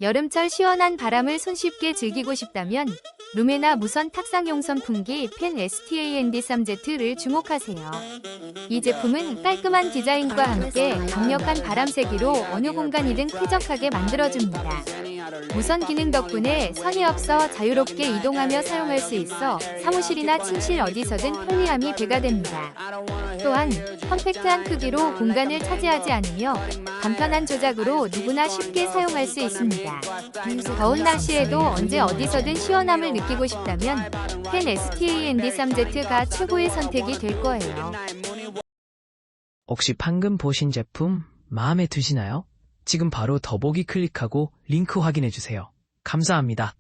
여름철 시원한 바람을 손쉽게 즐기고 싶다면 루메나 무선 탁상용 선풍기 팬 STAND3Z를 주목하세요. 이 제품은 깔끔한 디자인과 함께 강력한 바람 세기로 어느 공간이든 쾌적하게 만들어줍니다. 무선 기능 덕분에 선이 없어 자유롭게 이동하며 사용할 수 있어 사무실이나 침실 어디서든 편리함이 배가 됩니다. 또한 컴팩트한 크기로 공간을 차지하지 않으며 간편한 조작으로 누구나 쉽게 사용할 수 있습니다. 더운 날씨에도 언제 어디서든 시원함을 느끼고 싶다면 팬 STAND3Z가 최고의 선택이 될 거예요. 혹시 방금 보신 제품 마음에 드시나요? 지금 바로 더보기 클릭하고 링크 확인해주세요. 감사합니다.